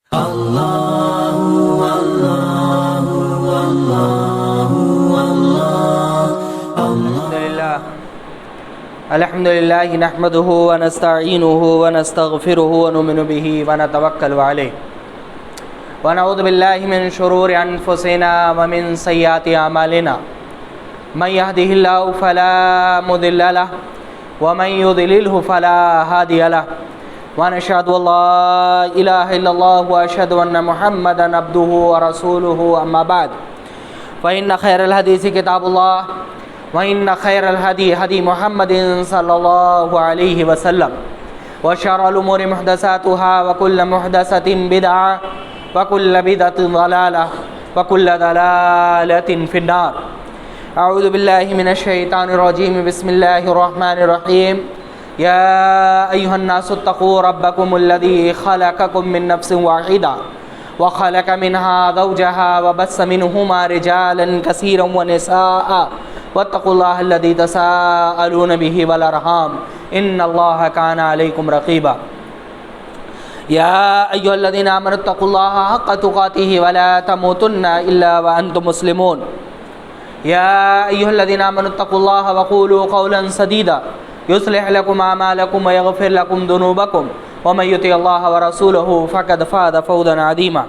الحمد لله نحمده ونستعينه ونستغفره ونؤمن به ونتوكل عليه ونعوذ بالله من شرور أنفسنا ومن سيئات أعمالنا من يهده الله فلا مضل له ومن يضلله فلا هادي له ونشهد أن لا إله إلا الله وأشهد أن محمدا عبده ورسوله أما بعد فإن خير الحديث كتاب الله وإن خير الهدي هدي محمد صلى الله عليه وسلم وشر الأمور محدثاتها وكل محدثة بدعة وكل بدعة ضلالة وكل ضلالة في النار. أعوذ بالله من الشيطان الرجيم. بسم الله الرحمن الرحيم. يا أيها الناس اتقوا ربكم الذي خلقكم من نفس واحدة وخلق منها زوجها وبث منهما رجالا كثيرا ونساء واتقوا الله الذي تساءلون به والأرحام إن الله كان عليكم رقيبا. يا أيها الذين آمنوا اتقوا الله حق تقاته ولا تموتن إلا وأنتم مسلمون. يا أيها الذين آمنوا اتقوا الله وقولوا قولا سديدا يصلح لكم أعمالكم ويغفر لكم ذنوبكم ومن يطع الله ورسوله فقد فاز فوزا عظيما.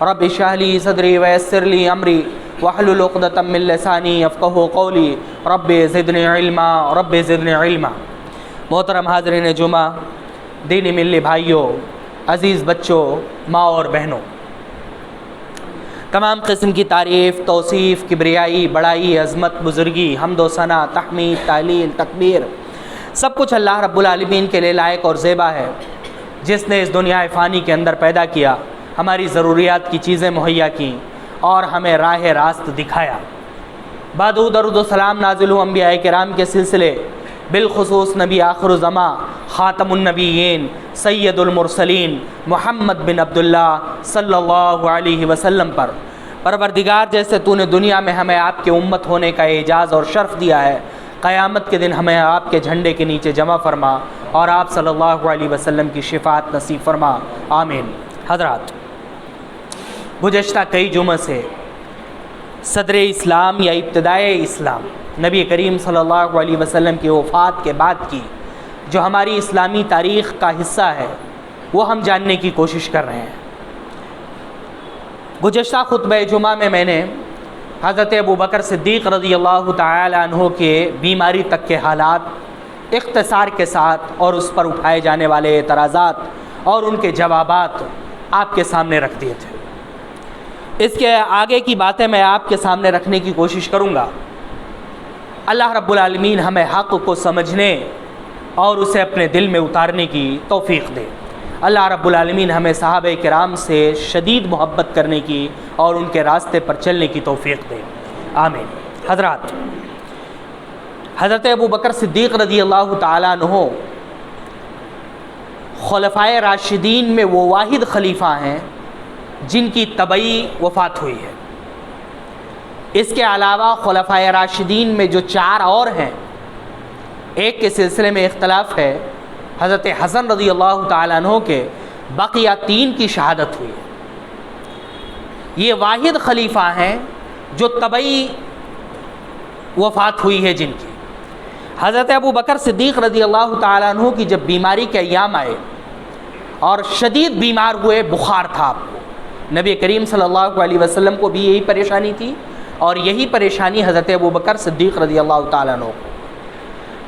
رب اشرح لي صدري ويسر لي أمري واحلل عقدة من لسانی یفقہوا قولی رب زدنی علما رب زدنی علما. محترم حاضرین جمعہ، دینی ملی بھائیوں، عزیز بچوں، ماں اور بہنوں، تمام قسم کی تعریف، توصیف، کبریائی، بڑائی، عظمت، بزرگی، حمد و ثنا، تحمید، تعلیل، تکبیر، سب کچھ اللہ رب العالمین کے لیے لائق اور زیبا ہے، جس نے اس دنیا فانی کے اندر پیدا کیا، ہماری ضروریات کی چیزیں مہیا کیں اور ہمیں راہ راست دکھایا. بعد درود و سلام نازل ہو انبیاء کرام کے سلسلے، بالخصوص نبی آخر الزماں، خاتم النبیین، سید المرسلین، محمد بن عبداللہ صلی اللہ علیہ وسلم پر. پروردگار، جیسے تو نے دنیا میں ہمیں آپ کے امت ہونے کا اعزاز اور شرف دیا ہے، قیامت کے دن ہمیں آپ کے جھنڈے کے نیچے جمع فرما اور آپ صلی اللہ علیہ وسلم کی شفاعت نصیب فرما. آمین. حضرات، گزشتہ کئی جمعہ سے صدر اسلام یا ابتدائے اسلام، نبی کریم صلی اللہ علیہ وسلم کی وفات کے بعد کی جو ہماری اسلامی تاریخ کا حصہ ہے، وہ ہم جاننے کی کوشش کر رہے ہیں. گزشتہ خطبہ جمعہ میں نے حضرت ابوبکر صدیق رضی اللہ تعالی عنہ کے بیماری تک کے حالات اختصار کے ساتھ اور اس پر اٹھائے جانے والے اعتراضات اور ان کے جوابات آپ کے سامنے رکھ دیے تھے. اس کے آگے کی باتیں میں آپ کے سامنے رکھنے کی کوشش کروں گا. اللہ رب العالمین ہمیں حق کو سمجھنے اور اسے اپنے دل میں اتارنے کی توفیق دے. اللہ رب العالمین ہمیں صحابہ کرام سے شدید محبت کرنے کی اور ان کے راستے پر چلنے کی توفیق دے. آمین. حضرات، حضرت ابوبکر صدیق رضی اللہ تعالیٰ عنہ خلفائے راشدین میں وہ واحد خلیفہ ہیں جن کی طبعی وفات ہوئی ہے. اس کے علاوہ خلفائے راشدین میں جو 4 اور ہیں، ایک کے سلسلے میں اختلاف ہے، حضرت حسن رضی اللہ تعالیٰ عنہ کے، بقیہ 3 کی شہادت ہوئی ہے. یہ واحد خلیفہ ہیں جو طبعی وفات ہوئی ہے جن کی. حضرت ابوبکر صدیق رضی اللہ تعالیٰ عنہ کی جب بیماری کے ایام آئے اور شدید بیمار ہوئے، بخار تھا آپ کو، نبی کریم صلی اللہ علیہ وسلم کو بھی یہی پریشانی تھی اور یہی پریشانی حضرت ابوبکر صدیق رضی اللہ تعالیٰ عنہ کو.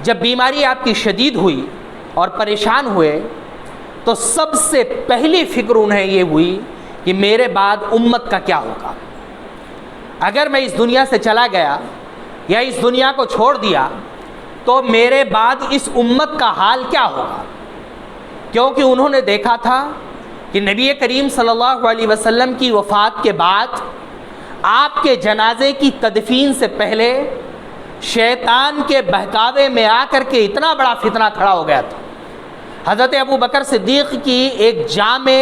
جب بیماری آپ کی شدید ہوئی اور پریشان ہوئے تو سب سے پہلی فکر انہیں یہ ہوئی کہ میرے بعد امت کا کیا ہوگا. اگر میں اس دنیا سے چلا گیا یا اس دنیا کو چھوڑ دیا تو میرے بعد اس امت کا حال کیا ہوگا. کیونکہ انہوں نے دیکھا تھا کہ نبی کریم صلی اللہ علیہ وسلم کی وفات کے بعد آپ کے جنازے کی تدفین سے پہلے شیطان کے بہکاوے میں آ کر کے اتنا بڑا فتنہ کھڑا ہو گیا تھا. حضرت ابوبکر صدیق کی ایک جامع،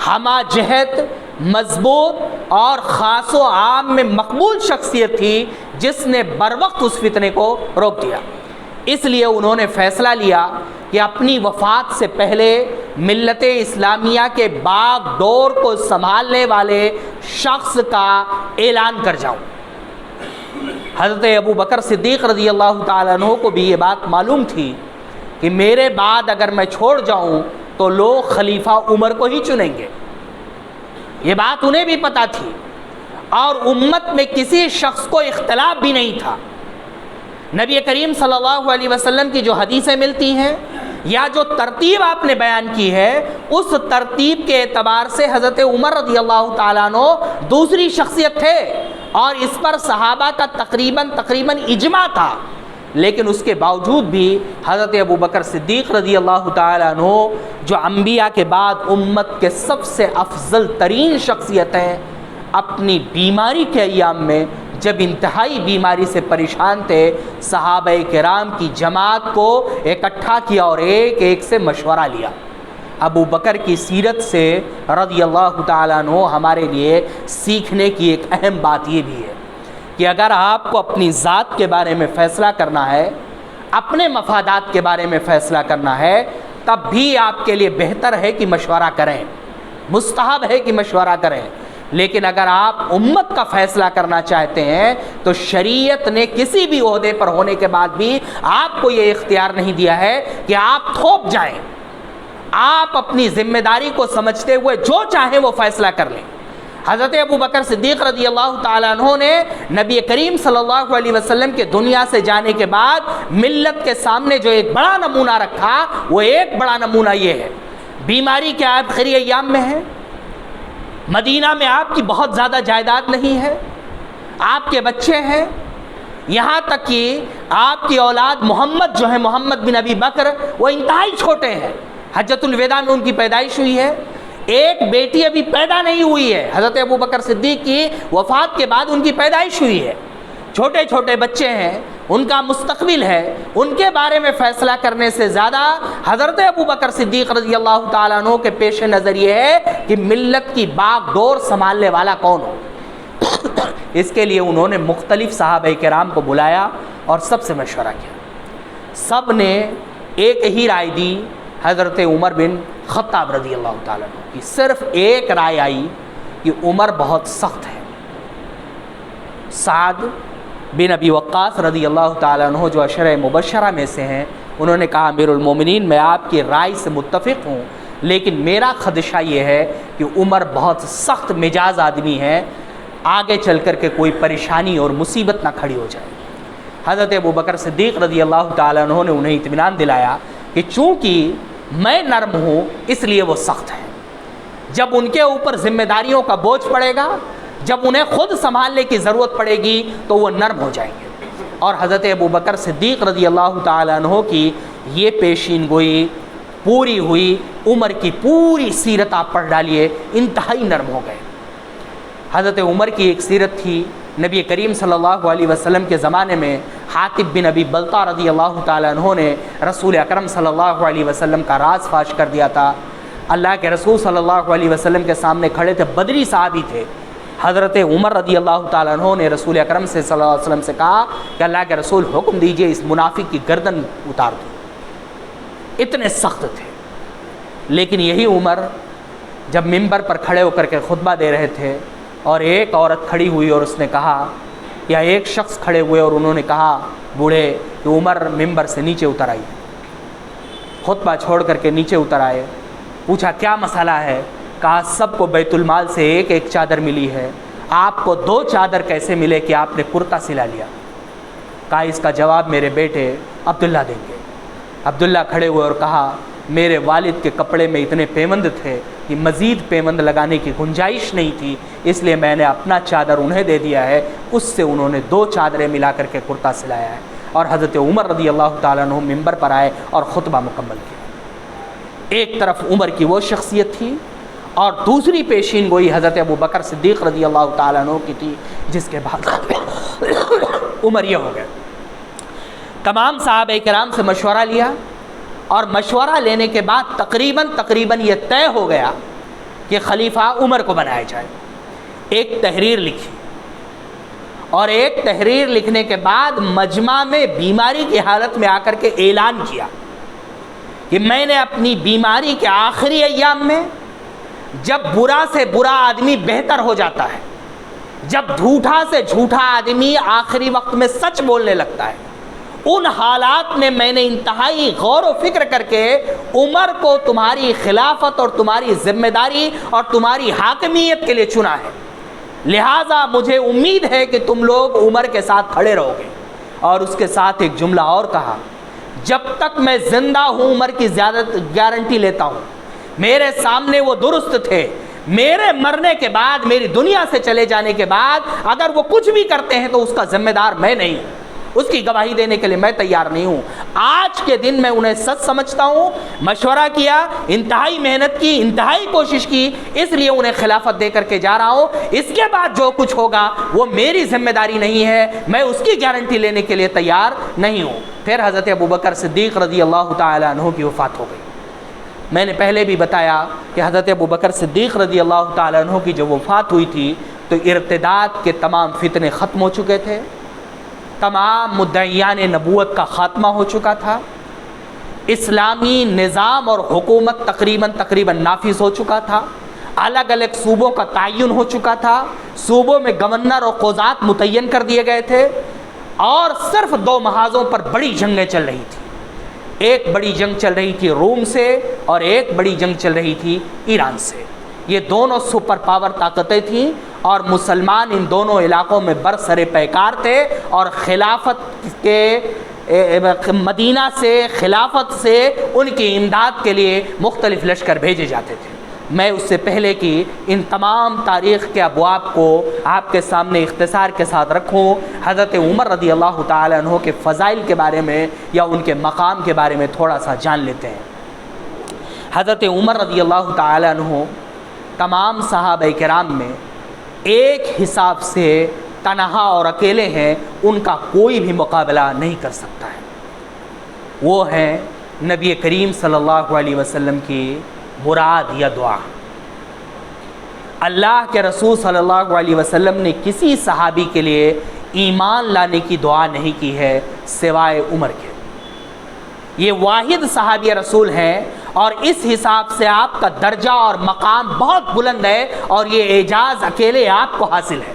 ہمہ جہت، مضبوط اور خاص و عام میں مقبول شخصیت تھی جس نے بر وقت اس فتنے کو روک دیا. اس لیے انہوں نے فیصلہ لیا کہ کہ اپنی وفات سے پہلے ملت اسلامیہ کے باغ ڈور کو سنبھالنے والے شخص کا اعلان کر جاؤں۔ حضرت ابو بکر صدیق رضی اللہ تعالیٰ عنہ کو بھی یہ بات معلوم تھی کہ میرے بعد اگر میں چھوڑ جاؤں تو لوگ خلیفہ عمر کو ہی چنیں گے، یہ بات انہیں بھی پتہ تھی، اور امت میں کسی شخص کو اختلاف بھی نہیں تھا۔ نبی کریم صلی اللہ علیہ وسلم کی جو حدیثیں ملتی ہیں یا جو ترتیب آپ نے بیان کی ہے، اس ترتیب کے اعتبار سے حضرت عمر رضی اللہ تعالیٰ عنہ دوسری شخصیت تھے، اور اس پر صحابہ کا تقریباً اجماع تھا، لیکن اس کے باوجود بھی حضرت ابو بکر صدیق رضی اللہ تعالیٰ عنہ جو انبیاء کے بعد امت کے سب سے افضل ترین شخصیت ہیں، اپنی بیماری کے ایام میں جب انتہائی بیماری سے پریشان تھے، صحابہ کرام کی جماعت کو اکٹھا کیا اور ایک ایک سے مشورہ لیا۔ ابو بکر کی سیرت سے رضی اللہ تعالیٰ عنہ ہمارے لیے سیکھنے کی ایک اہم بات یہ بھی ہے کہ اگر آپ کو اپنی ذات کے بارے میں فیصلہ کرنا ہے، اپنے مفادات کے بارے میں فیصلہ کرنا ہے، تب بھی آپ کے لیے بہتر ہے کہ مشورہ کریں، مستحب ہے کہ مشورہ کریں، لیکن اگر آپ امت کا فیصلہ کرنا چاہتے ہیں تو شریعت نے کسی بھی عہدے پر ہونے کے بعد بھی آپ کو یہ اختیار نہیں دیا ہے کہ آپ تھوپ جائیں۔ آپ اپنی ذمہ داری کو سمجھتے ہوئے جو چاہیں وہ فیصلہ کر لیں۔ حضرت ابو بکر صدیق رضی اللہ تعالیٰ عنہ نے نبی کریم صلی اللہ علیہ وسلم کے دنیا سے جانے کے بعد ملت کے سامنے جو ایک بڑا نمونہ رکھا، وہ ایک بڑا نمونہ یہ ہے، بیماری کے آخری ایام میں ہے، مدینہ میں آپ کی بہت زیادہ جائیداد نہیں ہے، آپ کے بچے ہیں، یہاں تک کہ آپ کی اولاد محمد جو ہے، محمد بن ابی بکر، وہ انتہائی چھوٹے ہیں، حجۃ الوداع میں ان کی پیدائش ہوئی ہے، ایک بیٹی ابھی پیدا نہیں ہوئی ہے، حضرت ابو بکر صدیق کی وفات کے بعد ان کی پیدائش ہوئی ہے، چھوٹے چھوٹے بچے ہیں، ان کا مستقبل ہے، ان کے بارے میں فیصلہ کرنے سے زیادہ حضرت ابو بکر صدیق رضی اللہ تعالیٰ عنہ کے پیش نظر یہ ہے کہ ملت کی باغ ڈور سنبھالنے والا کون ہو۔ اس کے لیے انہوں نے مختلف صحابہ کرام کو بلایا اور سب سے مشورہ کیا، سب نے ایک ہی رائے دی، حضرت عمر بن خطاب رضی اللہ تعالیٰ عنہ کی صرف ایک رائے آئی کہ عمر بہت سخت ہے۔ سعد بن ابی وقاص رضی اللہ تعالیٰ عنہ جو عشرہ مبشرہ میں سے ہیں، انہوں نے کہا امیر المومنین میں آپ کی رائے سے متفق ہوں، لیکن میرا خدشہ یہ ہے کہ عمر بہت سخت مزاج آدمی ہے، آگے چل کر کے کوئی پریشانی اور مصیبت نہ کھڑی ہو جائے۔ حضرت ابو بکر صدیق رضی اللہ تعالیٰ عنہ نے انہیں اطمینان دلایا کہ چونکہ میں نرم ہوں اس لیے وہ سخت ہیں، جب ان کے اوپر ذمہ داریوں کا بوجھ پڑے گا، جب انہیں خود سنبھالنے کی ضرورت پڑے گی تو وہ نرم ہو جائیں گے۔ اور حضرت ابو بکر صدیق رضی اللہ تعالیٰ عنہ کی یہ پیشین گوئی پوری ہوئی، عمر کی پوری سیرت آپ پڑھ ڈالیے، انتہائی نرم ہو گئے۔ حضرت عمر کی ایک سیرت تھی، نبی کریم صلی اللہ علیہ وسلم کے زمانے میں حاطب بن ابی بلتہ رضی اللہ تعالیٰ عنہ نے رسول اکرم صلی اللہ علیہ وسلم کا راز فاش کر دیا تھا۔ اللہ کے رسول صلی اللہ علیہ وسلم کے سامنے کھڑے تھے، بدری صحابی تھے، حضرت عمر رضی اللہ تعالیٰ عنہ نے رسول اکرم سے صلی اللہ علیہ وسلم سے کہا کہ اللہ کے رسول حکم دیجئے اس منافق کی گردن اتار دو، اتنے سخت تھے۔ لیکن یہی عمر جب منبر پر کھڑے ہو کر کے خطبہ دے رہے تھے اور ایک عورت کھڑی ہوئی اور اس نے کہا، یا ایک شخص کھڑے ہوئے اور انہوں نے کہا بوڑھے کہ عمر ممبر سے نیچے اتر آئی، خطبہ چھوڑ کر کے نیچے اتر آئے، پوچھا کیا مسئلہ ہے؟ کہا سب کو بیت المال سے ایک ایک چادر ملی ہے، آپ کو 2 چادر کیسے ملے کہ آپ نے کرتا سلا لیا؟ کہا اس کا جواب میرے بیٹے عبداللہ دیں گے۔ عبداللہ کھڑے ہوئے اور کہا میرے والد کے کپڑے میں اتنے پیوند تھے کہ مزید پیوند لگانے کی گنجائش نہیں تھی، اس لیے میں نے اپنا چادر انہیں دے دیا ہے، اس سے انہوں نے 2 چادریں ملا کر کے کرتا سلایا ہے۔ اور حضرت عمر رضی اللہ تعالیٰ عنہ منبر پر آئے اور خطبہ مکمل کیا۔ ایک طرف عمر کی وہ شخصیت تھی اور دوسری پیشین گوئی حضرت ابو بکر صدیق رضی اللہ تعالیٰ عنہ کی تھی، جس کے بعد عمر یہ ہو گئے۔ تمام صحابہ کرام سے مشورہ لیا اور مشورہ لینے کے بعد تقریباً یہ طے ہو گیا کہ خلیفہ عمر کو بنایا جائے۔ ایک تحریر لکھی اور ایک تحریر لکھنے کے بعد مجمع میں بیماری کی حالت میں آ کر کے اعلان کیا کہ میں نے اپنی بیماری کے آخری ایام میں، جب برا سے برا آدمی بہتر ہو جاتا ہے، جب جھوٹا سے جھوٹا آدمی آخری وقت میں سچ بولنے لگتا ہے، ان حالات میں نے انتہائی غور و فکر کر کے عمر کو تمہاری خلافت اور تمہاری ذمہ داری اور تمہاری حاکمیت کے لیے چنا ہے، لہٰذا مجھے امید ہے کہ تم لوگ عمر کے ساتھ کھڑے رہو گے۔ اور اس کے ساتھ ایک جملہ اور کہا، جب تک میں زندہ ہوں عمر کی زیادہ گارنٹی لیتا ہوں، میرے سامنے وہ درست تھے، میرے مرنے کے بعد، میری دنیا سے چلے جانے کے بعد اگر وہ کچھ بھی کرتے ہیں تو اس کا ذمہ دار میں نہیں ہوں، اس کی گواہی دینے کے لیے میں تیار نہیں ہوں۔ آج کے دن میں انہیں سچ سمجھتا ہوں، مشورہ کیا، انتہائی محنت کی، انتہائی کوشش کی، اس لیے انہیں خلافت دے کر کے جا رہا ہوں۔ اس کے بعد جو کچھ ہوگا وہ میری ذمہ داری نہیں ہے، میں اس کی گارنٹی لینے کے لیے تیار نہیں ہوں۔ پھر حضرت ابوبکر صدیق رضی اللہ تعالیٰ عنہ کی وفات ہو گئی۔ میں نے پہلے بھی بتایا کہ حضرت ابوبکر صدیق رضی اللہ تعالیٰ عنہ کی جب وفات ہوئی تھی تو ارتداد کے تمام فتنے ختم ہو چکے تھے، تمام مدعیان نبوت کا خاتمہ ہو چکا تھا، اسلامی نظام اور حکومت تقریباً نافذ ہو چکا تھا، الگ الگ صوبوں کا تعین ہو چکا تھا، صوبوں میں گورنر اور قضات متعین کر دیے گئے تھے، اور صرف دو محاذوں پر بڑی جنگیں چل رہی تھیں۔ ایک بڑی جنگ چل رہی تھی روم سے اور ایک بڑی جنگ چل رہی تھی ایران سے۔ یہ دونوں سپر پاور طاقتیں تھیں اور مسلمان ان دونوں علاقوں میں برسر پیکار تھے، اور خلافت کے مدینہ سے، خلافت سے ان کی امداد کے لیے مختلف لشکر بھیجے جاتے تھے۔ میں اس سے پہلے کہ ان تمام تاریخ کے ابواب کو آپ کے سامنے اختصار کے ساتھ رکھوں، حضرت عمر رضی اللہ تعالیٰ عنہ کے فضائل کے بارے میں یا ان کے مقام کے بارے میں تھوڑا سا جان لیتے ہیں۔ حضرت عمر رضی اللہ تعالیٰ عنہ تمام صحابہ کرام میں ایک حساب سے تنہا اور اکیلے ہیں، ان کا کوئی بھی مقابلہ نہیں کر سکتا ہے۔ وہ ہیں نبی کریم صلی اللہ علیہ وسلم کی مراد یا دعا۔ اللہ کے رسول صلی اللہ علیہ وسلم نے کسی صحابی کے لیے ایمان لانے کی دعا نہیں کی ہے سوائے عمر کے۔ یہ واحد صحابی رسول ہیں، اور اس حساب سے آپ کا درجہ اور مقام بہت بلند ہے، اور یہ اعجاز اکیلے آپ کو حاصل ہے۔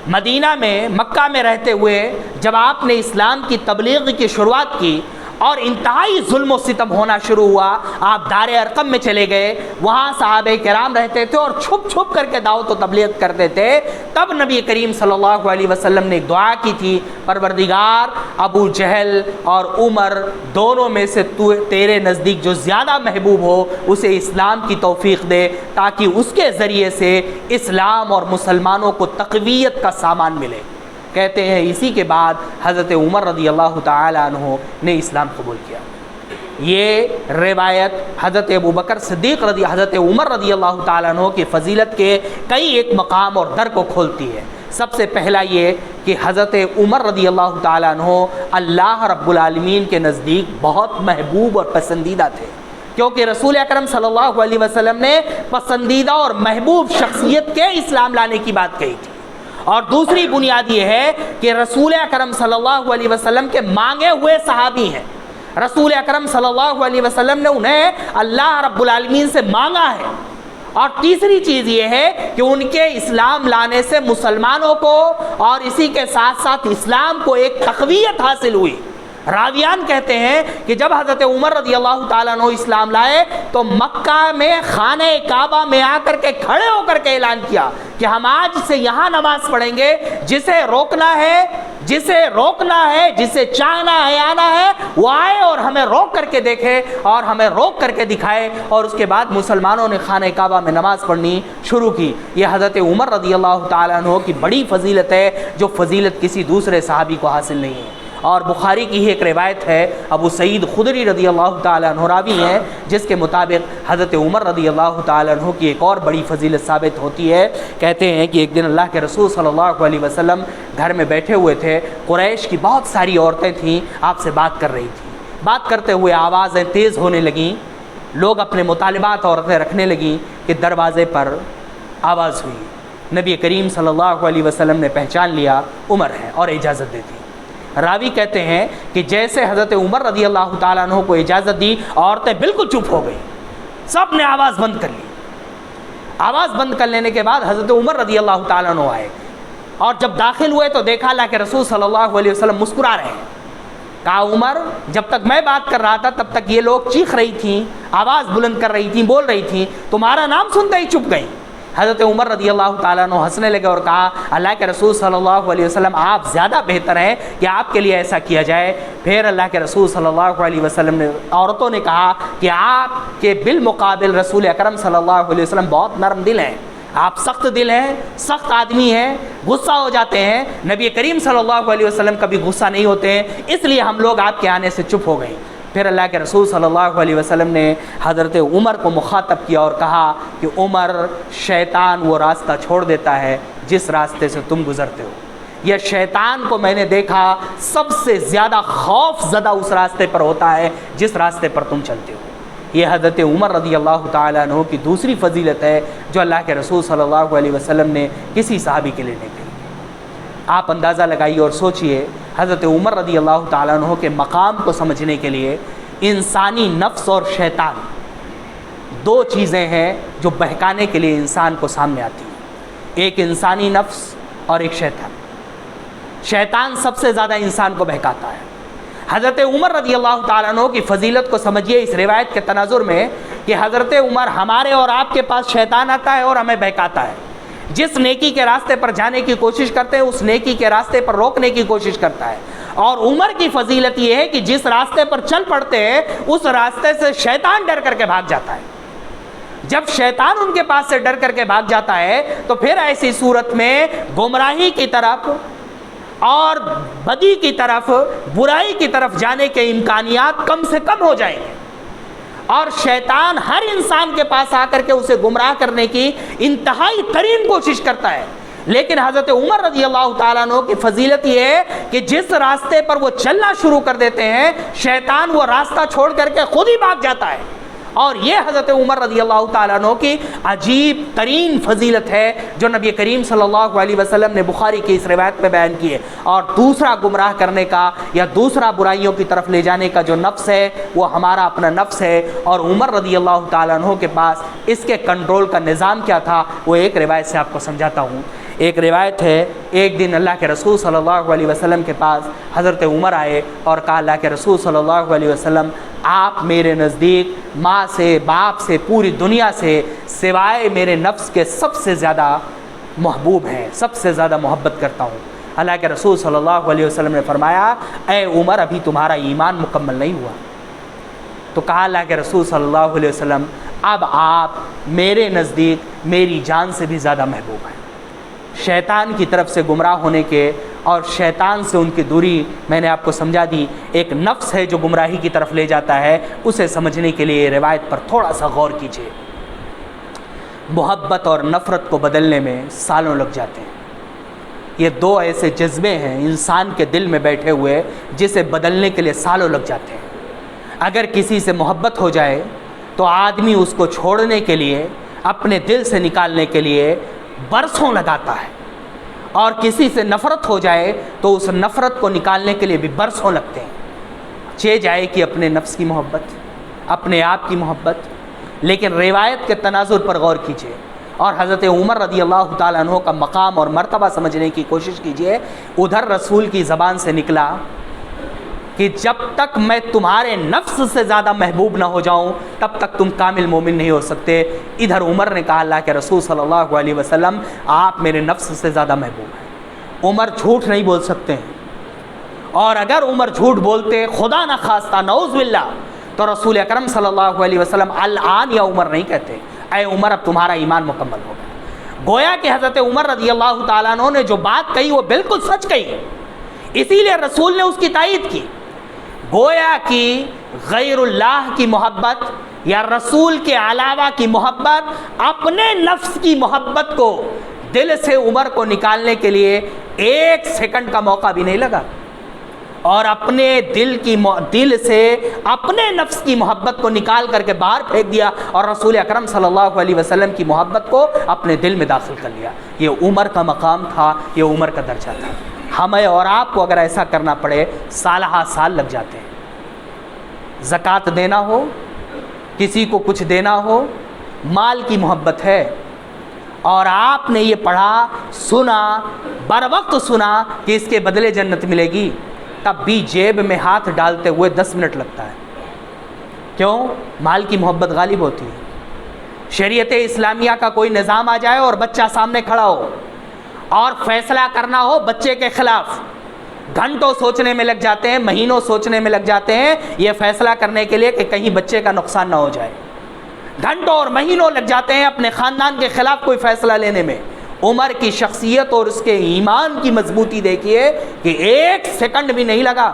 مدینہ میں، مکہ میں رہتے ہوئے جب آپ نے اسلام کی تبلیغ کی شروعات کی اور انتہائی ظلم و ستم ہونا شروع ہوا، آپ دار ارقم میں چلے گئے، وہاں صحابہ کرام رہتے تھے اور چھپ چھپ کر کے دعوت و تبلیغ کرتے تھے۔ تب نبی کریم صلی اللہ علیہ وسلم نے دعا کی تھی، پروردگار ابو جہل اور عمر دونوں میں سے تیرے نزدیک جو زیادہ محبوب ہو اسے اسلام کی توفیق دے، تاکہ اس کے ذریعے سے اسلام اور مسلمانوں کو تقویت کا سامان ملے۔ کہتے ہیں اسی کے بعد حضرت عمر رضی اللہ تعالی عنہ نے اسلام قبول کیا۔ یہ روایت حضرت ابوبکر صدیق حضرت عمر رضی اللہ تعالیٰ عنہ کی فضیلت کے کئی ایک مقام اور در کو کھولتی ہے۔ سب سے پہلا یہ کہ حضرت عمر رضی اللہ تعالیٰ عنہ اللہ رب العالمین کے نزدیک بہت محبوب اور پسندیدہ تھے، کیونکہ رسول اکرم صلی اللہ علیہ وسلم نے پسندیدہ اور محبوب شخصیت کے اسلام لانے کی بات کہی تھی۔ اور دوسری بنیاد یہ ہے کہ رسول اکرم صلی اللہ علیہ وسلم کے مانگے ہوئے صحابی ہیں، رسول اکرم صلی اللہ علیہ وسلم نے انہیں اللہ رب العالمین سے مانگا ہے۔ اور تیسری چیز یہ ہے کہ ان کے اسلام لانے سے مسلمانوں کو اور اسی کے ساتھ ساتھ اسلام کو ایک تقویت حاصل ہوئی۔ راویان کہتے ہیں کہ جب حضرت عمر رضی اللہ تعالیٰ عنہ اسلام لائے تو مکہ میں خانہ کعبہ میں آ کر کے کھڑے ہو کر کے اعلان کیا کہ ہم آج سے یہاں نماز پڑھیں گے، جسے روکنا ہے، جسے چاہنا ہے آنا ہے وہ آئے اور ہمیں روک کر کے دیکھے اور ہمیں روک کر کے دکھائے۔ اور اس کے بعد مسلمانوں نے خانہ کعبہ میں نماز پڑھنی شروع کی۔ یہ حضرت عمر رضی اللہ تعالیٰ عنہ کی بڑی فضیلت ہے، جو فضیلت کسی دوسرے صحابی کو حاصل نہیں ہے۔ اور بخاری کی ایک روایت ہے، ابو سعید خدری رضی اللہ تعالیٰ عنہ راوی ہیں، جس کے مطابق حضرت عمر رضی اللہ تعالیٰ عنہ کی ایک اور بڑی فضیلت ثابت ہوتی ہے۔ کہتے ہیں کہ ایک دن اللہ کے رسول صلی اللہ علیہ وسلم گھر میں بیٹھے ہوئے تھے، قریش کی بہت ساری عورتیں تھیں، آپ سے بات کر رہی تھیں۔ بات کرتے ہوئے آوازیں تیز ہونے لگیں، لوگ اپنے مطالبات عورتیں رکھنے لگیں کہ دروازے پر آواز ہوئی۔ نبی کریم صلی اللہ علیہ وسلم نے پہچان لیا عمر ہے اور اجازت دے دی۔ راوی کہتے ہیں کہ جیسے حضرت عمر رضی اللہ تعالیٰ عنہ کو اجازت دی، عورتیں بالکل چپ ہو گئیں، سب نے آواز بند کر لی۔ آواز بند کر لینے کے بعد حضرت عمر رضی اللہ تعالیٰ عنہ آئے، اور جب داخل ہوئے تو دیکھا اللہ کے رسول صلی اللہ علیہ وسلم مسکرا رہے ہیں۔ کہا عمر، جب تک میں بات کر رہا تھا تب تک یہ لوگ چیخ رہی تھیں، آواز بلند کر رہی تھیں، بول رہی تھیں، تمہارا نام سنتے ہی چپ گئیں۔ حضرت عمر رضی اللہ تعالیٰ عنہ ہنسنے لگے اور کہا اللہ کے رسول صلی اللہ علیہ وسلم آپ زیادہ بہتر ہیں کہ آپ کے لیے ایسا کیا جائے۔ پھر اللہ کے رسول صلی اللہ علیہ وسلم نے، عورتوں نے کہا کہ آپ کے بالمقابل رسول اکرم صلی اللہ علیہ وسلم بہت نرم دل ہیں، آپ سخت دل ہیں، سخت آدمی ہیں، غصہ ہو جاتے ہیں، نبی کریم صلی اللہ علیہ وسلم کبھی غصہ نہیں ہوتے ہیں، اس لیے ہم لوگ آپ کے آنے سے چپ ہو گئے۔ پھر اللہ کے رسول صلی اللہ علیہ وسلم نے حضرت عمر کو مخاطب کیا اور کہا کہ عمر، شیطان وہ راستہ چھوڑ دیتا ہے جس راستے سے تم گزرتے ہو۔ یہ شیطان کو میں نے دیکھا سب سے زیادہ خوف زدہ اس راستے پر ہوتا ہے جس راستے پر تم چلتے ہو۔ یہ حضرت عمر رضی اللہ تعالیٰ عنہ کی دوسری فضیلت ہے جو اللہ کے رسول صلی اللہ علیہ وسلم نے کسی صحابی کے لیے نہیں کہی۔ آپ اندازہ لگائیے اور سوچئے، حضرت عمر رضی اللہ تعالیٰ عنہ کے مقام کو سمجھنے کے لیے انسانی نفس اور شیطان دو چیزیں ہیں جو بہکانے کے لیے انسان کو سامنے آتی ہیں، ایک انسانی نفس اور ایک شیطان۔ شیطان سب سے زیادہ انسان کو بہکاتا ہے۔ حضرت عمر رضی اللہ تعالیٰ عنہ کی فضیلت کو سمجھیے اس روایت کے تناظر میں کہ حضرت عمر، ہمارے اور آپ کے پاس شیطان آتا ہے اور ہمیں بہکاتا ہے، جس نیکی کے راستے پر جانے کی کوشش کرتے ہیں اس نیکی کے راستے پر روکنے کی کوشش کرتا ہے۔ اور عمر کی فضیلت یہ ہے کہ جس راستے پر چل پڑتے ہیں اس راستے سے شیطان ڈر کر کے بھاگ جاتا ہے۔ جب شیطان ان کے پاس سے ڈر کر کے بھاگ جاتا ہے تو پھر ایسی صورت میں گمراہی کی طرف اور بدی کی طرف، برائی کی طرف جانے کے امکانیات کم سے کم ہو جائیں گے، اور شیطان ہر انسان کے پاس آ کر کے اسے گمراہ کرنے کی انتہائی ترین کوشش کرتا ہے۔ لیکن حضرت عمر رضی اللہ تعالیٰ عنہ کی فضیلت یہ ہے کہ جس راستے پر وہ چلنا شروع کر دیتے ہیں شیطان وہ راستہ چھوڑ کر کے خود ہی بھاگ جاتا ہے، اور یہ حضرت عمر رضی اللہ تعالیٰ عنہ کی عجیب ترین فضیلت ہے جو نبی کریم صلی اللہ علیہ وسلم نے بخاری کی اس روایت میں بیان کی ہے۔ اور دوسرا گمراہ کرنے کا یا دوسرا برائیوں کی طرف لے جانے کا جو نفس ہے وہ ہمارا اپنا نفس ہے، اور عمر رضی اللہ تعالیٰ عنہ کے پاس اس کے کنٹرول کا نظام کیا تھا وہ ایک روایت سے آپ کو سمجھاتا ہوں۔ ایک روایت ہے، ایک دن اللہ کے رسول صلی اللہ علیہ وسلم کے پاس حضرت عمر آئے اور کہا اللہ کے رسول صلی اللہ علیہ وسلم، آپ میرے نزدیک ماں سے، باپ سے، پوری دنیا سے سوائے میرے نفس کے سب سے زیادہ محبوب ہیں، سب سے زیادہ محبت کرتا ہوں۔ اللہ کے رسول صلی اللہ علیہ وسلم نے فرمایا اے عمر، ابھی تمہارا ایمان مکمل نہیں ہوا۔ تو کہا اللہ کے رسول صلی اللہ علیہ وسلم، اب آپ میرے نزدیک میری جان سے بھی زیادہ محبوب ہیں۔ شیطان کی طرف سے گمراہ ہونے کے اور شیطان سے ان کی دوری میں نے آپ کو سمجھا دی۔ ایک نفس ہے جو گمراہی کی طرف لے جاتا ہے، اسے سمجھنے کے لیے روایت پر تھوڑا سا غور کیجیے۔ محبت اور نفرت کو بدلنے میں سالوں لگ جاتے ہیں۔ یہ دو ایسے جذبے ہیں انسان کے دل میں بیٹھے ہوئے جسے بدلنے کے لیے سالوں لگ جاتے ہیں۔ اگر کسی سے محبت ہو جائے تو آدمی اس کو چھوڑنے کے لیے، اپنے دل سے نکالنے کے لیے برسوں لگاتا ہے، اور کسی سے نفرت ہو جائے تو اس نفرت کو نکالنے کے لیے بھی برسوں لگتے ہیں۔ چہ جائے کہ اپنے نفس کی محبت، اپنے آپ کی محبت، لیکن روایت کے تناظر پر غور کیجیے اور حضرت عمر رضی اللہ تعالیٰ عنہ کا مقام اور مرتبہ سمجھنے کی کوشش کیجیے۔ ادھر رسول کی زبان سے نکلا کہ جب تک میں تمہارے نفس سے زیادہ محبوب نہ ہو جاؤں تب تک تم کامل مومن نہیں ہو سکتے۔ ادھر عمر نے کہا اللہ کے رسول صلی اللہ علیہ وسلم، آپ میرے نفس سے زیادہ محبوب ہیں۔ عمر جھوٹ نہیں بول سکتے ہیں، اور اگر عمر جھوٹ بولتے خدا نہ خواستہ نعوذ باللہ تو رسول اکرم صلی اللہ علیہ وسلم الآن یا عمر نہیں کہتے، اے عمر اب تمہارا ایمان مکمل ہو گیا۔ گویا کہ حضرت عمر رضی اللہ تعالیٰ عنہ نے جو بات کہی وہ بالکل سچ کہی، اسی لیے رسول نے اس کی تائید کی۔ گویا کہ غیر اللہ کی محبت یا رسول کے علاوہ کی محبت، اپنے نفس کی محبت کو دل سے عمر کو نکالنے کے لیے ایک سیکنڈ کا موقع بھی نہیں لگا، اور اپنے دل سے اپنے نفس کی محبت کو نکال کر کے باہر پھینک دیا اور رسول اکرم صلی اللہ علیہ وسلم کی محبت کو اپنے دل میں داخل کر لیا۔ یہ عمر کا مقام تھا، یہ عمر کا درجہ تھا۔ ہمیں اور آپ کو اگر ایسا کرنا پڑے سالہ سال لگ جاتے ہیں. زکوٰۃ دینا ہو، کسی کو کچھ دینا ہو، مال کی محبت ہے، اور آپ نے یہ پڑھا، سنا، بر وقت سنا کہ اس کے بدلے جنت ملے گی، تب بھی جیب میں ہاتھ ڈالتے ہوئے 10 منٹ لگتا ہے. کیوں؟ مال کی محبت غالب ہوتی ہے. شریعت اسلامیہ کا کوئی نظام آ جائے اور بچہ سامنے کھڑا ہو اور فیصلہ کرنا ہو بچے کے خلاف، گھنٹوں سوچنے میں لگ جاتے ہیں، مہینوں سوچنے میں لگ جاتے ہیں یہ فیصلہ کرنے کے لیے کہ کہیں بچے کا نقصان نہ ہو جائے. گھنٹوں اور مہینوں لگ جاتے ہیں اپنے خاندان کے خلاف کوئی فیصلہ لینے میں. عمر کی شخصیت اور اس کے ایمان کی مضبوطی دیکھیے کہ 1 سیکنڈ بھی نہیں لگا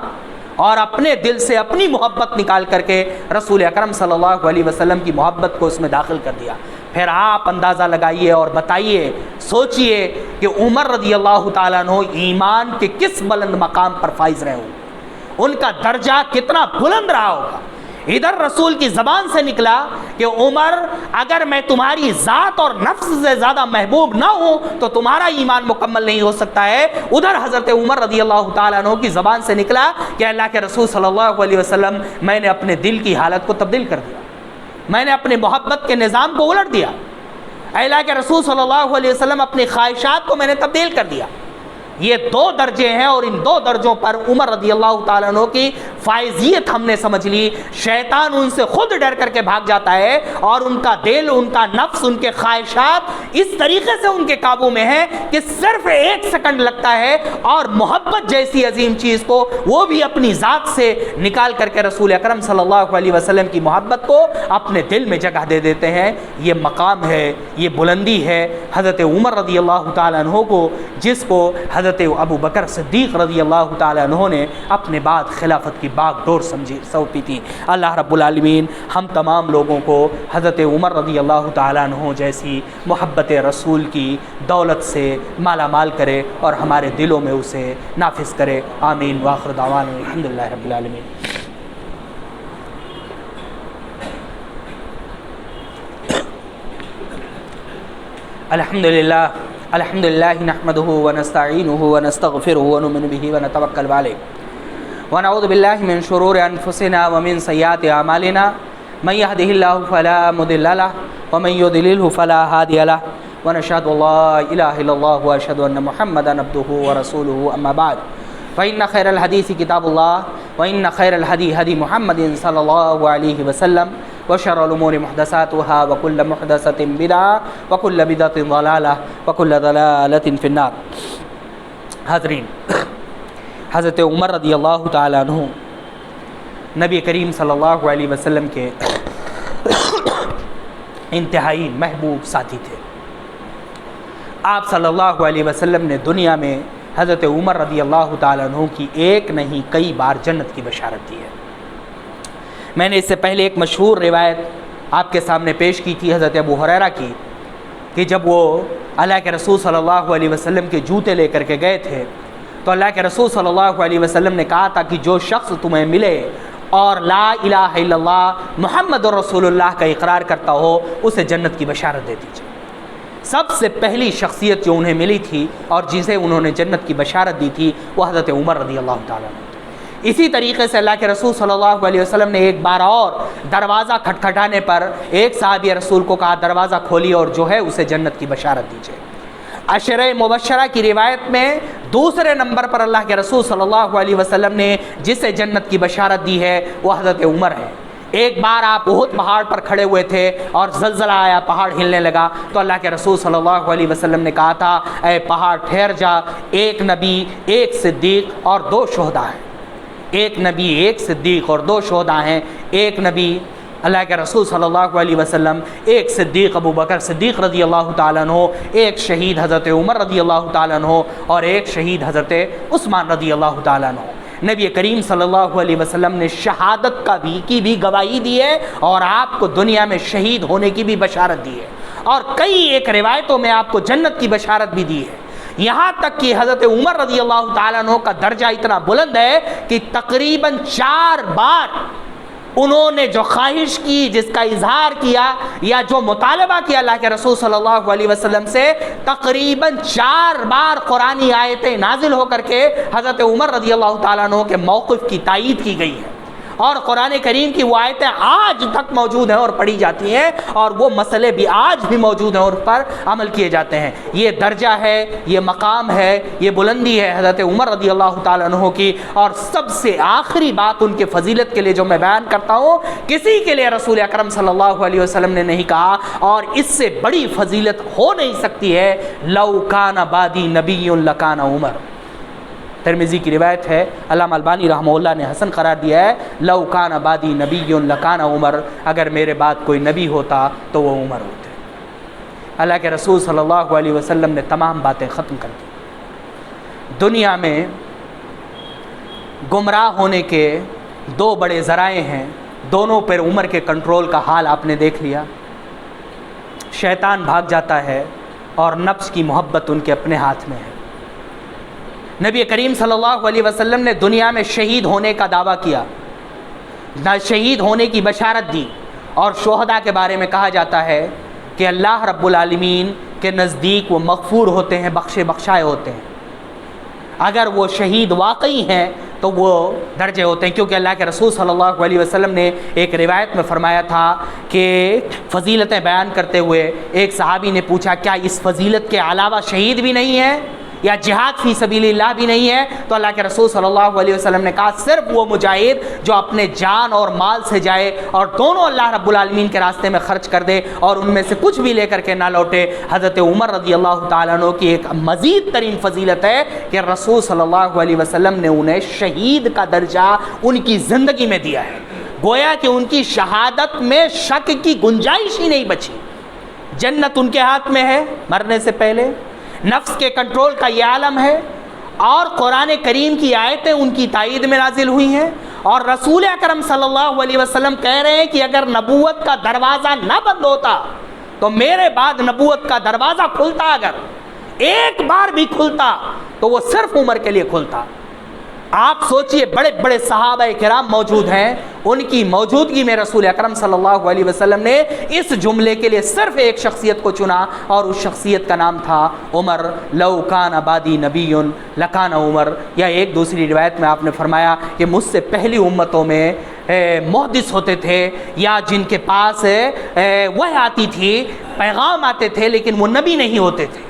اور اپنے دل سے اپنی محبت نکال کر کے رسول اکرم صلی اللہ علیہ وسلم کی محبت کو اس میں داخل کر دیا. پھر آپ اندازہ لگائیے اور بتائیے، سوچئے کہ عمر رضی اللہ تعالیٰ عنہ ایمان کے کس بلند مقام پر فائز رہے ہوں، ان کا درجہ کتنا بلند رہا ہوگا. ادھر رسول کی زبان سے نکلا کہ عمر اگر میں تمہاری ذات اور نفس سے زیادہ محبوب نہ ہوں تو تمہارا ایمان مکمل نہیں ہو سکتا ہے. ادھر حضرت عمر رضی اللہ تعالیٰ عنہ کی زبان سے نکلا کہ اللہ کے رسول صلی اللہ علیہ وسلم میں نے اپنے دل کی حالت کو تبدیل کر دیا، میں نے اپنے محبت کے نظام کو الٹ دیا. اے اللہ کے رسول صلی اللہ علیہ وسلم اپنی خواہشات کو میں نے تبدیل کر دیا. یہ 2 درجے ہیں اور ان 2 درجوں پر عمر رضی اللہ تعالیٰ عنہ کی فائزیت ہم نے سمجھ لی. شیطان ان سے خود ڈر کر کے بھاگ جاتا ہے اور ان کا دل، ان کا نفس، ان کے خواہشات اس طریقے سے ان کے قابو میں ہیں کہ صرف 1 سیکنڈ لگتا ہے اور محبت جیسی عظیم چیز کو وہ بھی اپنی ذات سے نکال کر کے رسول اکرم صلی اللہ علیہ وسلم کی محبت کو اپنے دل میں جگہ دے دیتے ہیں. یہ مقام ہے، یہ بلندی ہے حضرت عمر رضی اللہ تعالیٰ عنہ کو، جس کو حضرت ابو بکر صدیق رضی اللہ تعالیٰ عنہ نے اپنے بعد خلافت کی باغ ڈور سونپی تھی. اللہ رب العالمین ہم تمام لوگوں کو حضرت عمر رضی اللہ تعالیٰ عنہ جیسی محبت رسول کی دولت سے مالا مال کرے اور ہمارے دلوں میں اسے نافذ کرے. آمین. وآخر دعوانا الحمدللہ رب العالمین. الحمدللہ نحمده ونستعینه ونستغفره ونؤمن به ونتوکل علیہ ونعوذ باللہ من شرور انفسنا ومن سیئات اعمالنا من يهده الله فلا مضل له ومن يضلل فلا هادي له ونشهد ان لا اله الا الله واشهد ان محمدا عبده ورسوله اما بعد فإن خير الحديث كتاب الله وإن خير الهدي هدي محمد صلى الله عليه وسلم وشر الأمور محدثاتها وكل محدثة بدعة وكل بدعة ضلالة وكل ضلالة في النار. حاضرین، حضرت عمر رضی اللہ تعالیٰ عنہ نبی کریم صلی اللہ علیہ وسلم کے انتہائی محبوب ساتھی تھے. آپ صلی اللہ علیہ وسلم نے دنیا میں حضرت عمر رضی اللہ تعالیٰ عنہ کی ایک نہیں کئی بار جنت کی بشارت دی ہے. میں نے اس سے پہلے ایک مشہور روایت آپ کے سامنے پیش کی تھی حضرت ابو ہریرہ کی، کہ جب وہ اللہ کے رسول صلی اللہ علیہ وسلم کے جوتے لے کر کے گئے تھے تو اللہ کے رسول صلی اللہ علیہ وسلم نے کہا تھا کہ جو شخص تمہیں ملے اور لا الہ الا اللہ محمد رسول اللہ کا اقرار کرتا ہو اسے جنت کی بشارت دے دیجیے. سب سے پہلی شخصیت جو انہیں ملی تھی اور جسے انہوں نے جنت کی بشارت دی تھی وہ حضرت عمر رضی اللہ تعالیٰ عنہ. اسی طریقے سے اللہ کے رسول صلی اللہ علیہ وسلم نے ایک بار اور دروازہ کھٹکھٹانے پر ایک صحابی رسول کو کہا دروازہ کھولیے اور جو ہے اسے جنت کی بشارت دیجیے. عشرہ مبشرہ کی روایت میں دوسرے نمبر پر اللہ کے رسول صلی اللہ علیہ وسلم نے جسے جنت کی بشارت دی ہے وہ حضرت عمر ہے. ایک بار آپ احد پہاڑ پر کھڑے ہوئے تھے اور زلزلہ آیا، پہاڑ ہلنے لگا تو اللہ کے رسول صلی اللہ علیہ وسلم نے کہا تھا اے پہاڑ ٹھہر جا، ایک نبی، ایک صدیق اور 2 شہداء ہیں. ایک نبی، ایک صدیق اور 2 شہداء ہیں. ایک نبی اللہ کے رسول صلی اللہ علیہ وسلم، ایک صدیق ابو بکر صدیق رضی اللہ تعالیٰ عنہ، ایک شہید حضرت عمر رضی اللہ تعالیٰ عنہ اور ایک شہید حضرت عثمان رضی اللہ تعالیٰ عنہ. نبی کریم صلی اللہ علیہ وسلم نے شہادت کی بھی گواہی دی ہے اور آپ کو دنیا میں شہید ہونے کی بھی بشارت دی ہے اور کئی ایک روایتوں میں آپ کو جنت کی بشارت بھی دی ہے. یہاں تک کہ حضرت عمر رضی اللہ تعالیٰ عنہ کا درجہ اتنا بلند ہے کہ تقریباً 4 بار انہوں نے جو خواہش کی، جس کا اظہار کیا یا جو مطالبہ کیا اللہ کے رسول صلی اللہ علیہ وسلم سے، تقریباً 4 بار قرآنی آیتیں نازل ہو کر کے حضرت عمر رضی اللہ تعالیٰ عنہ کے موقف کی تائید کی گئی ہے، اور قرآن کریم کی وہ آیتیں آج تک موجود ہیں اور پڑھی جاتی ہیں، اور وہ مسئلے بھی آج بھی موجود ہیں اور اس پر عمل کیے جاتے ہیں۔ یہ درجہ ہے، یہ مقام ہے، یہ بلندی ہے حضرت عمر رضی اللہ تعالیٰ عنہ کی۔ اور سب سے آخری بات ان کے فضیلت کے لیے جو میں بیان کرتا ہوں، کسی کے لیے رسول اکرم صلی اللہ علیہ وسلم نے نہیں کہا، اور اس سے بڑی فضیلت ہو نہیں سکتی ہے، لو کان بعدی نبی لکان عمر۔ ترمذی کی روایت ہے، علامہ البانی رحمہ اللہ نے حسن قرار دیا ہے، لو کان بعدی نبی لکان عمر، اگر میرے بعد کوئی نبی ہوتا تو وہ عمر ہوتے۔ اللہ کے رسول صلی اللہ علیہ وسلم نے تمام باتیں ختم کر دی۔ دنیا میں گمراہ ہونے کے 2 بڑے ذرائع ہیں، دونوں پر عمر کے کنٹرول کا حال آپ نے دیکھ لیا۔ شیطان بھاگ جاتا ہے اور نفس کی محبت ان کے اپنے ہاتھ میں ہے۔ نبی کریم صلی اللہ علیہ وسلم نے دنیا میں شہید ہونے کا دعویٰ کیا، شہید ہونے کی بشارت دی، اور شہداء کے بارے میں کہا جاتا ہے کہ اللہ رب العالمین کے نزدیک وہ مغفور ہوتے ہیں، بخشے بخشائے ہوتے ہیں۔ اگر وہ شہید واقعی ہیں تو وہ درجے ہوتے ہیں، کیونکہ اللہ کے رسول صلی اللہ علیہ وسلم نے ایک روایت میں فرمایا تھا کہ فضیلتیں بیان کرتے ہوئے ایک صحابی نے پوچھا، کیا اس فضیلت کے علاوہ شہید بھی نہیں ہے یا جہاد فی سبیل اللہ بھی نہیں ہے؟ تو اللہ کے رسول صلی اللہ علیہ وسلم نے کہا، صرف وہ مجاہد جو اپنے جان اور مال سے جائے اور دونوں اللہ رب العالمین کے راستے میں خرچ کر دے اور ان میں سے کچھ بھی لے کر کے نہ لوٹے۔ حضرت عمر رضی اللہ تعالیٰ عنہ کی ایک مزید ترین فضیلت ہے کہ رسول صلی اللہ علیہ وسلم نے انہیں شہید کا درجہ ان کی زندگی میں دیا ہے، گویا کہ ان کی شہادت میں شک کی گنجائش ہی نہیں بچی۔ جنت ان کے ہاتھ میں ہے مرنے سے پہلے، نفس کے کنٹرول کا یہ عالم ہے، اور قرآن کریم کی آیتیں ان کی تائید میں نازل ہوئی ہیں، اور رسول اکرم صلی اللہ علیہ وسلم کہہ رہے ہیں کہ اگر نبوت کا دروازہ نہ بند ہوتا تو میرے بعد نبوت کا دروازہ کھلتا، اگر ایک بار بھی کھلتا تو وہ صرف عمر کے لیے کھلتا۔ آپ سوچئے، بڑے بڑے صحابہ کرام موجود ہیں، ان کی موجودگی میں رسول اکرم صلی اللہ علیہ وسلم نے اس جملے کے لیے صرف ایک شخصیت کو چنا، اور اس شخصیت کا نام تھا عمر۔ لو کان بعدی نبی لکان عمر۔ یا ایک دوسری روایت میں آپ نے فرمایا کہ مجھ سے پہلی امتوں میں محدث ہوتے تھے، یا جن کے پاس وحی آتی تھی، پیغام آتے تھے، لیکن وہ نبی نہیں ہوتے تھے،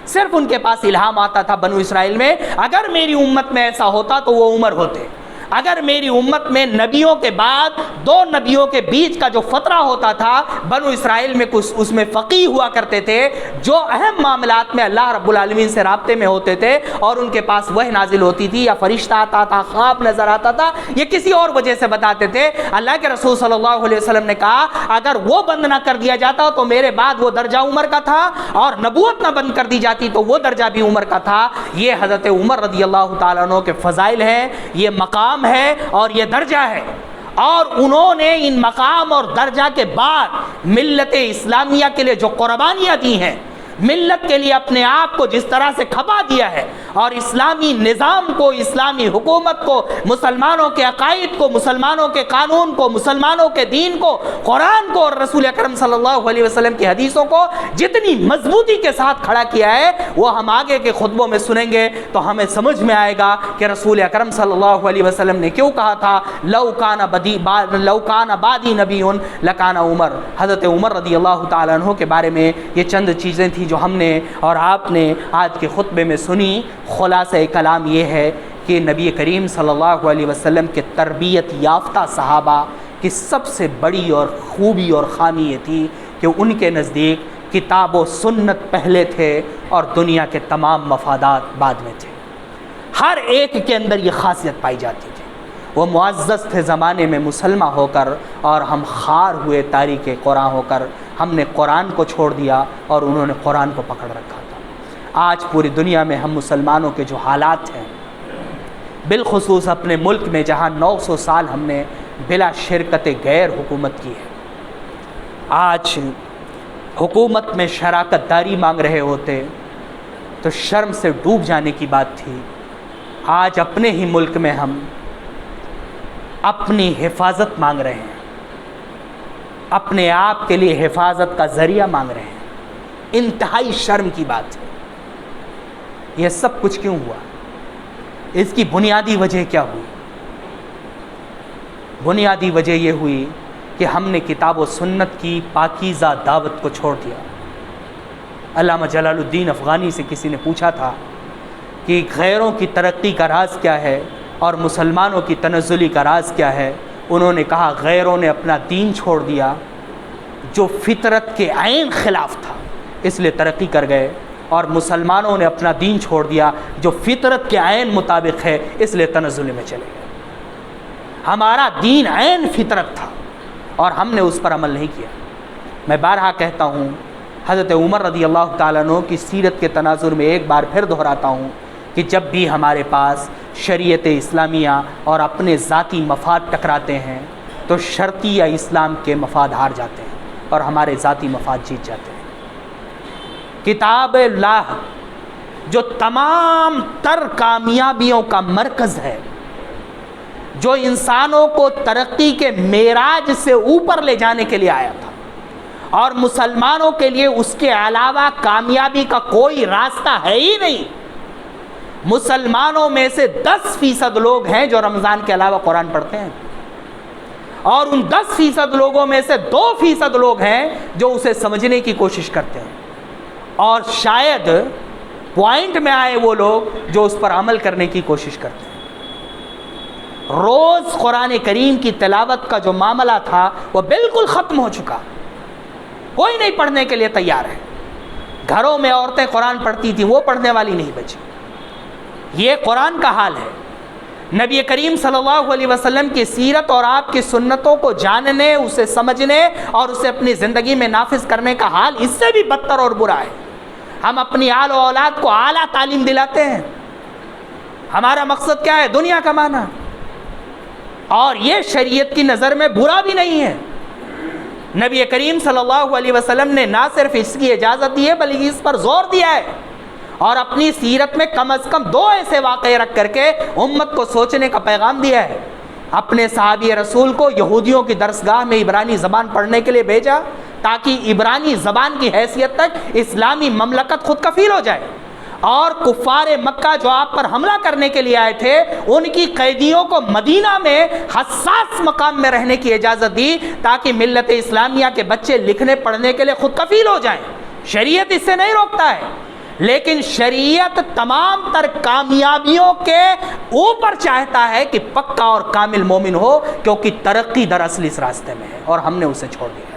صرف ان کے پاس الہام آتا تھا بنو اسرائیل میں۔ اگر میری امت میں ایسا ہوتا تو وہ عمر ہوتے۔ اگر میری امت میں نبیوں کے بعد 2 نبیوں کے بیچ کا جو فترہ ہوتا تھا، بنو اسرائیل میں کچھ اس میں فقیہ ہوا کرتے تھے جو اہم معاملات میں اللہ رب العالمین سے رابطے میں ہوتے تھے، اور ان کے پاس وحی نازل ہوتی تھی، یا فرشتہ آتا تھا، خواب نظر آتا تھا، یہ کسی اور وجہ سے بتاتے تھے۔ اللہ کے رسول صلی اللہ علیہ وسلم نے کہا، اگر وہ بند نہ کر دیا جاتا تو میرے بعد وہ درجہ عمر کا تھا، اور نبوت نہ بند کر دی جاتی تو وہ درجہ بھی عمر کا تھا۔ یہ حضرت عمر رضی اللہ تعالیٰ عنہ کے فضائل ہیں، یہ مقام ہے اور یہ درجہ ہے، اور انہوں نے ان مقام اور درجہ کے بعد ملت اسلامیہ کے لیے جو قربانیاں دی ہیں، ملت کے لیے اپنے آپ کو جس طرح سے کھپا دیا ہے، اور اسلامی نظام کو، اسلامی حکومت کو، مسلمانوں کے عقائد کو، مسلمانوں کے قانون کو، مسلمانوں کے دین کو، قرآن کو اور رسول اکرم صلی اللہ علیہ وسلم کی حدیثوں کو جتنی مضبوطی کے ساتھ کھڑا کیا ہے، وہ ہم آگے کے خطبوں میں سنیں گے تو ہمیں سمجھ میں آئے گا کہ رسول اکرم صلی اللہ علیہ وسلم نے کیوں کہا تھا لو کان بعدی نبی لکان عمر۔ حضرت عمر رضی اللہ تعالیٰ عنہ کے بارے میں یہ چند چیزیں تھیں جو ہم نے اور آپ نے آج کے خطبے میں سنی۔ خلاصہ کلام یہ ہے کہ نبی کریم صلی اللہ علیہ وسلم کے تربیت یافتہ صحابہ کی سب سے بڑی اور خوبی اور خامی یہ تھی کہ ان کے نزدیک کتاب و سنت پہلے تھے اور دنیا کے تمام مفادات بعد میں تھے۔ ہر ایک کے اندر یہ خاصیت پائی جاتی تھی۔ وہ معزز تھے زمانے میں مسلمہ ہو کر، اور ہم خار ہوئے تاریک قرآن ہو کر۔ ہم نے قرآن کو چھوڑ دیا اور انہوں نے قرآن کو پکڑ رکھا تھا۔ آج پوری دنیا میں ہم مسلمانوں کے جو حالات ہیں، بالخصوص اپنے ملک میں جہاں 900 سال ہم نے بلا شرکت غیر حکومت کی ہے، آج حکومت میں شراکت داری مانگ رہے ہوتے تو شرم سے ڈوب جانے کی بات تھی۔ آج اپنے ہی ملک میں ہم اپنی حفاظت مانگ رہے ہیں، اپنے آپ کے لیے حفاظت کا ذریعہ مانگ رہے ہیں۔ انتہائی شرم کی بات ہے۔ یہ سب کچھ کیوں ہوا؟ اس کی بنیادی وجہ کیا ہوئی؟ بنیادی وجہ یہ ہوئی کہ ہم نے کتاب و سنت کی پاکیزہ دعوت کو چھوڑ دیا۔ علامہ جلال الدین افغانی سے کسی نے پوچھا تھا کہ غیروں کی ترقی کا راز کیا ہے اور مسلمانوں کی تنزلی کا راز کیا ہے؟ انہوں نے کہا غیروں نے اپنا دین چھوڑ دیا جو فطرت کے عین خلاف تھا، اس لیے ترقی کر گئے، اور مسلمانوں نے اپنا دین چھوڑ دیا جو فطرت کے عین مطابق ہے، اس لیے تنزل میں چلے گئے۔ ہمارا دین عین فطرت تھا اور ہم نے اس پر عمل نہیں کیا۔ میں بارہا کہتا ہوں، حضرت عمر رضی اللہ تعالیٰ عنہ کی سیرت کے تناظر میں ایک بار پھر دہراتا ہوں کہ جب بھی ہمارے پاس شریعت اسلامیہ اور اپنے ذاتی مفاد ٹکراتے ہیں تو شرعیہ اسلام کے مفاد ہار جاتے ہیں اور ہمارے ذاتی مفاد جیت جاتے ہیں۔ کتاب اللہ جو تمام تر کامیابیوں کا مرکز ہے، جو انسانوں کو ترقی کے معراج سے اوپر لے جانے کے لیے آیا تھا، اور مسلمانوں کے لیے اس کے علاوہ کامیابی کا کوئی راستہ ہے ہی نہیں۔ مسلمانوں میں سے 10% لوگ ہیں جو رمضان کے علاوہ قرآن پڑھتے ہیں، اور ان 10% لوگوں میں سے 2% لوگ ہیں جو اسے سمجھنے کی کوشش کرتے ہیں، اور شاید پوائنٹ میں آئے وہ لوگ جو اس پر عمل کرنے کی کوشش کرتے ہیں۔ روز قرآن کریم کی تلاوت کا جو معاملہ تھا وہ بالکل ختم ہو چکا، کوئی نہیں پڑھنے کے لیے تیار ہے۔ گھروں میں عورتیں قرآن پڑھتی تھیں، وہ پڑھنے والی نہیں بچی۔ یہ قرآن کا حال ہے۔ نبی کریم صلی اللہ علیہ وسلم کی سیرت اور آپ کی سنتوں کو جاننے، اسے سمجھنے اور اسے اپنی زندگی میں نافذ کرنے کا حال اس سے بھی بدتر اور برا ہے۔ ہم اپنی آل و اولاد کو اعلیٰ تعلیم دلاتے ہیں، ہمارا مقصد کیا ہے؟ دنیا کمانا، اور یہ شریعت کی نظر میں برا بھی نہیں ہے۔ نبی کریم صلی اللہ علیہ وسلم نے نہ صرف اس کی اجازت دی ہے بلکہ اس پر زور دیا ہے، اور اپنی سیرت میں کم از کم 2 ایسے واقعے رکھ کر کے امت کو سوچنے کا پیغام دیا ہے۔ اپنے صحابی رسول کو یہودیوں کی درسگاہ میں عبرانی زبان پڑھنے کے لیے بھیجا تاکہ عبرانی زبان کی حیثیت تک اسلامی مملکت خود کفیل ہو جائے، اور کفار مکہ جو آپ پر حملہ کرنے کے لیے آئے تھے ان کی قیدیوں کو مدینہ میں حساس مقام میں رہنے کی اجازت دی تاکہ ملت اسلامیہ کے بچے لکھنے پڑھنے کے لیے خود کفیل ہو جائیں۔ شریعت اس سے نہیں روکتا ہے، لیکن شریعت تمام تر کامیابیوں کے اوپر چاہتا ہے کہ پکا اور کامل مومن ہو، کیونکہ ترقی دراصل اس راستے میں ہے اور ہم نے اسے چھوڑ دیا ہے۔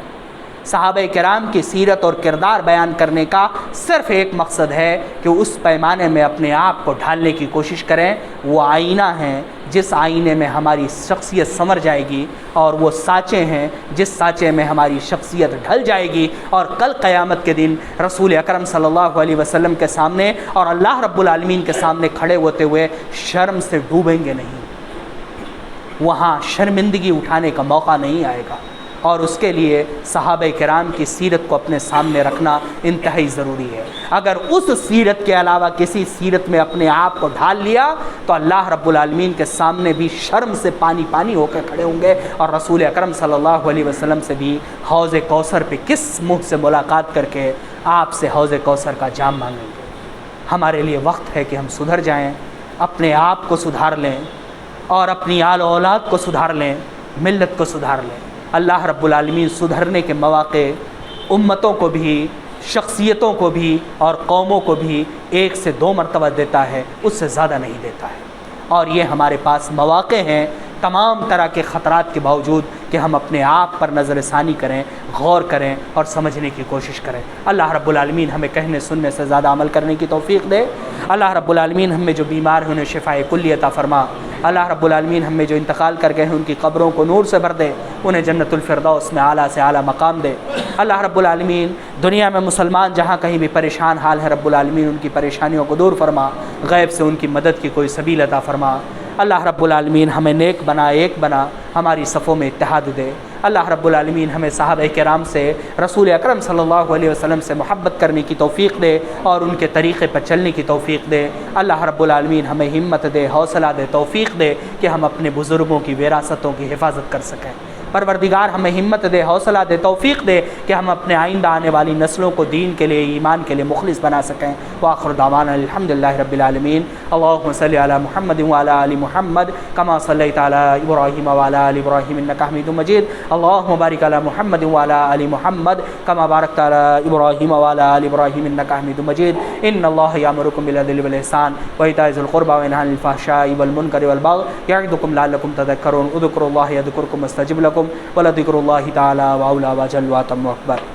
صحابہ کرام کی سیرت اور کردار بیان کرنے کا صرف ایک مقصد ہے کہ اس پیمانے میں اپنے آپ کو ڈھالنے کی کوشش کریں۔ وہ آئینہ ہیں جس آئینے میں ہماری شخصیت سنور جائے گی، اور وہ سانچے ہیں جس سانچے میں ہماری شخصیت ڈھل جائے گی، اور کل قیامت کے دن رسول اکرم صلی اللہ علیہ وسلم کے سامنے اور اللہ رب العالمین کے سامنے کھڑے ہوتے ہوئے شرم سے ڈوبیں گے نہیں، وہاں شرمندگی اٹھانے کا موقع نہیں آئے گا، اور اس کے لیے صحابہ کرام کی سیرت کو اپنے سامنے رکھنا انتہائی ضروری ہے۔ اگر اس سیرت کے علاوہ کسی سیرت میں اپنے آپ کو ڈھال لیا تو اللہ رب العالمین کے سامنے بھی شرم سے پانی پانی ہو کے کھڑے ہوں گے، اور رسول اکرم صلی اللہ علیہ وسلم سے بھی حوض کوثر پہ کس منہ سے ملاقات کر کے آپ سے حوض کوثر کا جام مانگیں گے۔ ہمارے لیے وقت ہے کہ ہم سدھر جائیں، اپنے آپ کو سدھار لیں، اور اپنی آل و اولاد کو سدھار لیں، ملت کو سدھار لیں۔ اللہ رب العالمین سدھرنے کے مواقع امتوں کو بھی، شخصیتوں کو بھی اور قوموں کو بھی 1 سے 2 مرتبہ دیتا ہے، اس سے زیادہ نہیں دیتا ہے، اور یہ ہمارے پاس مواقع ہیں تمام طرح کے خطرات کے باوجود کہ ہم اپنے آپ پر نظر ثانی کریں، غور کریں اور سمجھنے کی کوشش کریں۔ اللہ رب العالمین ہمیں کہنے سننے سے زیادہ عمل کرنے کی توفیق دے۔ اللہ رب العالمین ہم میں جو بیمار ہیں انہیں شفاء کلی عطا فرما۔ اللہ رب العالمین ہم میں جو انتقال کر گئے ہیں ان کی قبروں کو نور سے بھر دے، انہیں جنت الفردوس میں اعلیٰ سے اعلیٰ مقام دے۔ اللہ رب العالمین دنیا میں مسلمان جہاں کہیں بھی پریشان حال ہے، رب العالمین ان کی پریشانیوں کو دور فرما، غیب سے ان کی مدد کی کوئی سبیل عطا فرما۔ اللہ رب العالمین ہمیں نیک بنا، ایک بنا، ہماری صفوں میں اتحاد دے۔ اللہ رب العالمین ہمیں صحابہ کرام سے، رسول اکرم صلی اللہ علیہ وسلم سے محبت کرنے کی توفیق دے اور ان کے طریقے پر چلنے کی توفیق دے۔ اللہ رب العالمین ہمیں ہمت دے، حوصلہ دے، توفیق دے کہ ہم اپنے بزرگوں کی وراثتوں کی حفاظت کر سکیں۔ پروردگار ہمیں ہمت دے، حوصلہ دے، توفیق دے کہ ہم اپنے آئندہ آنے والی نسلوں کو دین کے لیے، ایمان کے لیے مخلص بنا سکیں۔ وآخر دعوانا الحمدللہ رب العالمین۔ اللہم صلی علی محمد وعلی آل محمد کما صلیت علی ابراہیم وعلی آل ابراہیم انک حمید مجید۔ اللہم بارک علی محمد وعلی آل محمد کما بارکت علی ابراہیم وعلی آل ابراہیم انک حمید مجید۔ ان اللہ یامرکم بالعدل والإحسان وإیتاء ذی القربى وینہی عن الفحشاء والمنکر والبغی یعظکم لعلکم تذکرون۔ اذکروا اللہ یذکرکم واستجب لکم ولذکر اللہ تعالی وأولی وأجل وأتم وأکبر۔